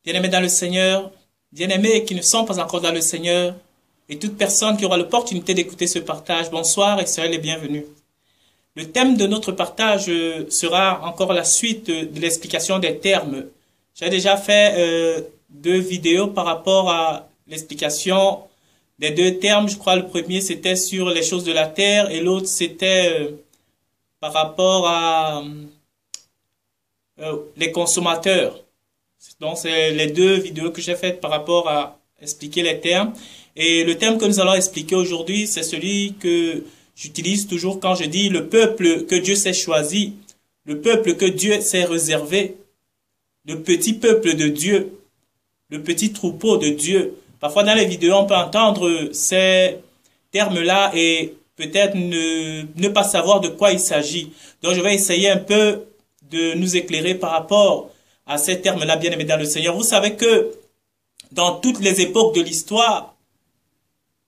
Bien-aimés dans le Seigneur, bien-aimés qui ne sont pas encore dans le Seigneur, et toute personne qui aura l'opportunité d'écouter ce partage, bonsoir et soyez les bienvenus. Le thème de notre partage sera encore la suite de l'explication des termes. J'ai déjà fait 2 vidéos par rapport à l'explication des 2 termes. Je crois le premier c'était sur les choses de la terre et l'autre c'était par rapport à les consommateurs. Donc, c'est les 2 vidéos que j'ai faites par rapport à expliquer les termes. Et le terme que nous allons expliquer aujourd'hui, c'est celui que j'utilise toujours quand je dis le peuple que Dieu s'est choisi, le peuple que Dieu s'est réservé, le petit peuple de Dieu, le petit troupeau de Dieu. Parfois, dans les vidéos, on peut entendre ces termes-là et peut-être ne pas savoir de quoi il s'agit. Donc, je vais essayer un peu de nous éclairer par rapport à ces termes-là, bien-aimés dans le Seigneur. Vous savez que dans toutes les époques de l'histoire,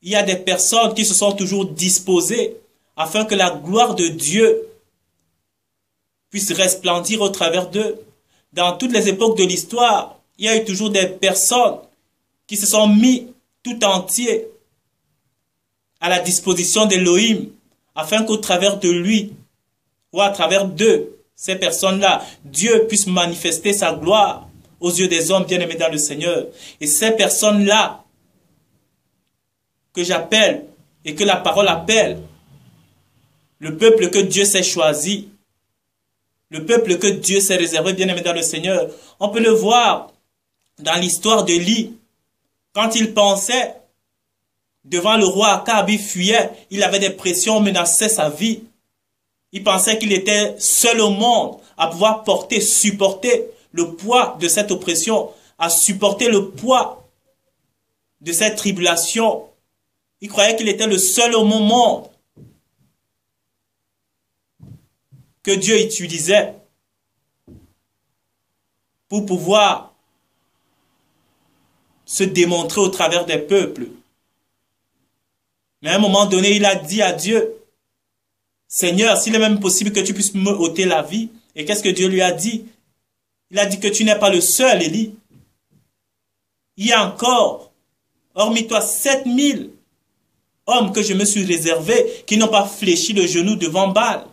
il y a des personnes qui se sont toujours disposées afin que la gloire de Dieu puisse resplendir au travers d'eux. Dans toutes les époques de l'histoire, il y a eu toujours des personnes qui se sont mis tout entiers à la disposition d'Élohim afin qu'au travers de lui ou à travers d'eux, ces personnes-là, Dieu puisse manifester sa gloire aux yeux des hommes bien-aimés dans le Seigneur. Et ces personnes-là que j'appelle et que la parole appelle le peuple que Dieu s'est choisi, le peuple que Dieu s'est réservé bien-aimés dans le Seigneur. On peut le voir dans l'histoire d'Élie. Quand il pensait devant le roi Akab, il fuyait, il avait des pressions, menaçait sa vie. Il pensait qu'il était seul au monde à pouvoir supporter le poids de cette oppression, à supporter le poids de cette tribulation. Il croyait qu'il était le seul au monde que Dieu utilisait pour pouvoir se démontrer au travers des peuples. Mais à un moment donné, il a dit à Dieu, Seigneur, s'il est même possible que tu puisses me ôter la vie. Et qu'est-ce que Dieu lui a dit? Il a dit que tu n'es pas le seul, Élie. Il y a encore, hormis toi, 7000 hommes que je me suis réservés qui n'ont pas fléchi le genou devant Baal.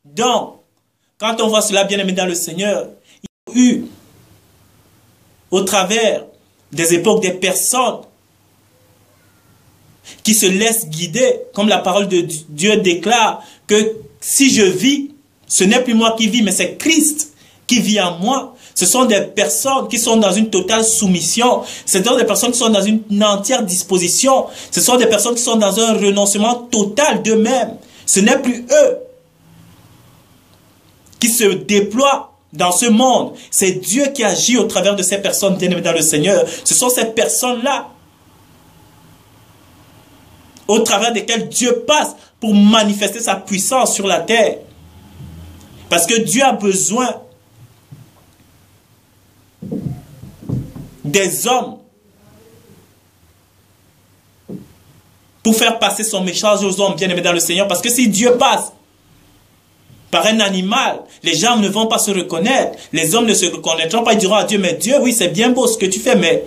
Donc, quand on voit cela, bien-aimé dans le Seigneur, il y a eu, au travers des époques, des personnes qui se laissent guider, comme la parole de Dieu déclare, que si je vis, ce n'est plus moi qui vis, mais c'est Christ qui vit en moi. Ce sont des personnes qui sont dans une totale soumission. Ce sont des personnes qui sont dans une entière disposition. Ce sont des personnes qui sont dans un renoncement total d'eux-mêmes. Ce n'est plus eux qui se déploient dans ce monde. C'est Dieu qui agit au travers de ces personnes bien-aimées dans le Seigneur. Ce sont ces personnes-là au travers desquels Dieu passe pour manifester sa puissance sur la terre. Parce que Dieu a besoin des hommes pour faire passer son message aux hommes bien-aimés dans le Seigneur. Parce que si Dieu passe par un animal, les gens ne vont pas se reconnaître. Les hommes ne se reconnaîtront pas. Ils diront à Dieu, mais Dieu, oui, c'est bien beau ce que tu fais, mais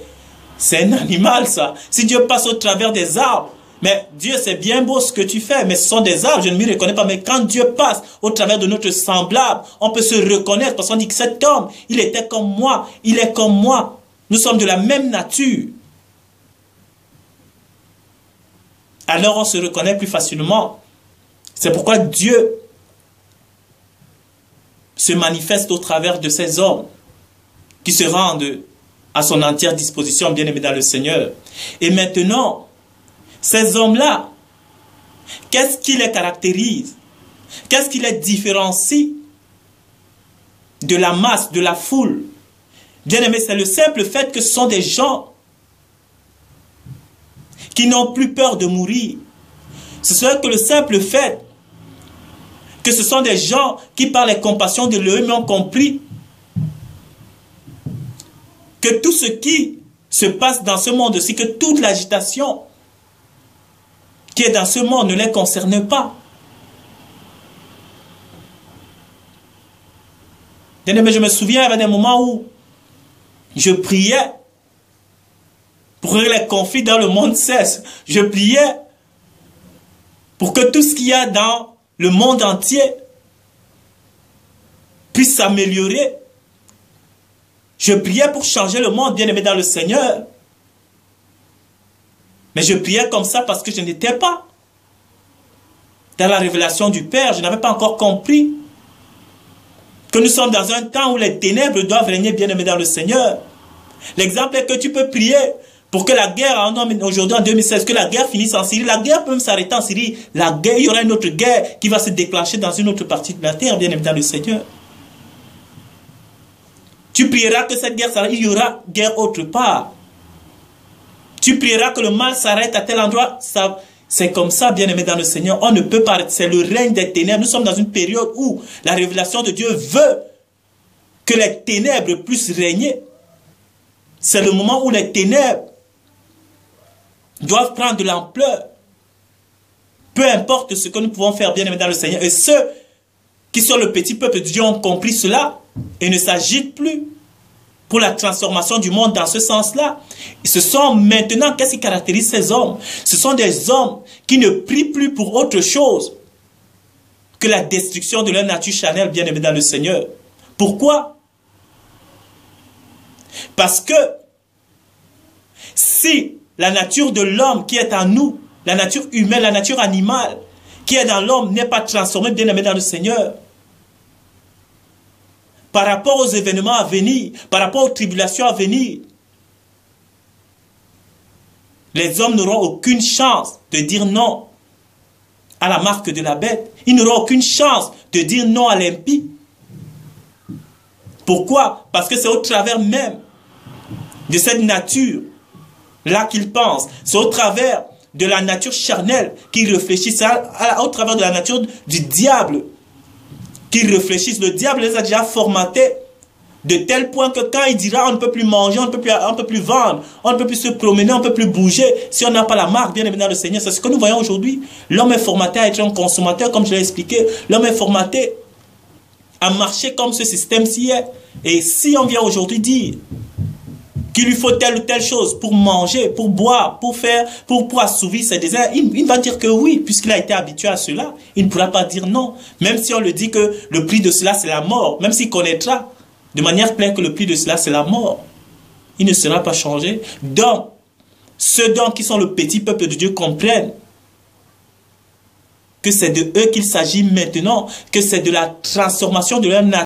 c'est un animal ça. Si Dieu passe au travers des arbres, mais Dieu, c'est bien beau ce que tu fais, mais ce sont des arbres, je ne m'y reconnais pas. Mais quand Dieu passe au travers de notre semblable, on peut se reconnaître parce qu'on dit que cet homme, il était comme moi, il est comme moi. Nous sommes de la même nature. Alors on se reconnaît plus facilement. C'est pourquoi Dieu se manifeste au travers de ces hommes qui se rendent à son entière disposition, bien-aimés dans le Seigneur. Et maintenant, ces hommes-là, qu'est-ce qui les caractérise? Qu'est-ce qui les différencie de la masse, de la foule? Bien-aimés, c'est le simple fait que ce sont des gens qui n'ont plus peur de mourir. C'est que le simple fait que ce sont des gens qui, par les compassions de l'Élohim, ont compris que tout ce qui se passe dans ce monde-ci, que toute l'agitation qui est dans ce monde ne les concerne pas. Bien-aimé, je me souviens, il y avait des moments où je priais pour que les conflits dans le monde cessent. Je priais pour que tout ce qu'il y a dans le monde entier puisse s'améliorer. Je priais pour changer le monde, bien-aimé dans le Seigneur. Mais je priais comme ça parce que je n'étais pas dans la révélation du Père. Je n'avais pas encore compris que nous sommes dans un temps où les ténèbres doivent régner, bien-aimé dans le Seigneur. L'exemple est que tu peux prier pour que la guerre, aujourd'hui en 2016, que la guerre finisse en Syrie. La guerre peut même s'arrêter en Syrie. La guerre, il y aura une autre guerre qui va se déclencher dans une autre partie de la terre, bien-aimé dans le Seigneur. Tu prieras que cette guerre s'arrête, il y aura guerre autre part. Tu prieras que le mal s'arrête à tel endroit. C'est comme ça, bien-aimé dans le Seigneur. On ne peut pas, c'est le règne des ténèbres. Nous sommes dans une période où la révélation de Dieu veut que les ténèbres puissent régner. C'est le moment où les ténèbres doivent prendre de l'ampleur. Peu importe ce que nous pouvons faire, bien-aimé dans le Seigneur. Et ceux qui sont le petit peuple de Dieu ont compris cela et ne s'agitent plus pour la transformation du monde dans ce sens-là. Ce sont maintenant, qu'est-ce qui caractérise ces hommes? Ce sont des hommes qui ne prient plus pour autre chose que la destruction de leur nature charnelle, bien-aimé dans le Seigneur. Pourquoi? Parce que si la nature de l'homme qui est en nous, la nature humaine, la nature animale qui est dans l'homme n'est pas transformée, bien-aimé dans le Seigneur, par rapport aux événements à venir, par rapport aux tribulations à venir, les hommes n'auront aucune chance de dire non à la marque de la bête. Ils n'auront aucune chance de dire non à l'impie. Pourquoi? Parce que c'est au travers même de cette nature-là qu'ils pensent. C'est au travers de la nature charnelle qu'ils réfléchissent, au travers de la nature du diable qu'ils réfléchissent. Le diable les a déjà formatés de tel point que quand il dira on ne peut plus manger, on ne peut plus vendre, on ne peut plus se promener, on ne peut plus bouger si on n'a pas la marque, bien évidemment, le Seigneur. C'est ce que nous voyons aujourd'hui. L'homme est formaté à être un consommateur, comme je l'ai expliqué. L'homme est formaté à marcher comme ce système-ci est. Et si on vient aujourd'hui dire qu'il lui faut telle ou telle chose pour manger, pour boire, pour faire, pour assouvir ses désirs, il va dire que oui, puisqu'il a été habitué à cela. Il ne pourra pas dire non. Même si on le dit que le prix de cela, c'est la mort. Même s'il connaîtra de manière claire que le prix de cela, c'est la mort. Il ne sera pas changé. Donc, ceux donc qui sont le petit peuple de Dieu comprennent que c'est de eux qu'il s'agit maintenant, que c'est de la transformation de leur nature.